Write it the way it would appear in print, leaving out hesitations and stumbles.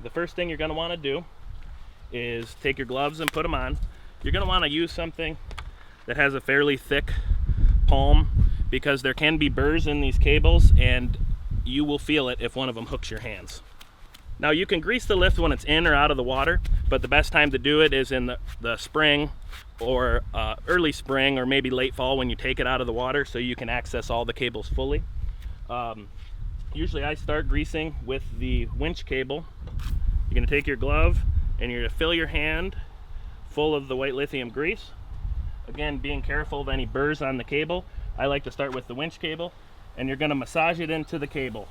the first thing you're going to want to do is take your gloves and put them on. You're going to want to use something that has a fairly thick palm, because there can be burrs in these cables and you will feel it if one of them hooks your hands. Now you can grease the lift when it's in or out of the water, but the best time to do it is in the spring or early spring or maybe late fall when you take it out of the water, so you can access all the cables fully. Usually I start greasing with the winch cable. You're going to take your glove and you're going to fill your hand full of the white lithium grease. Again, being careful of any burrs on the cable. I like to start with the winch cable, and you're going to massage it into the cable.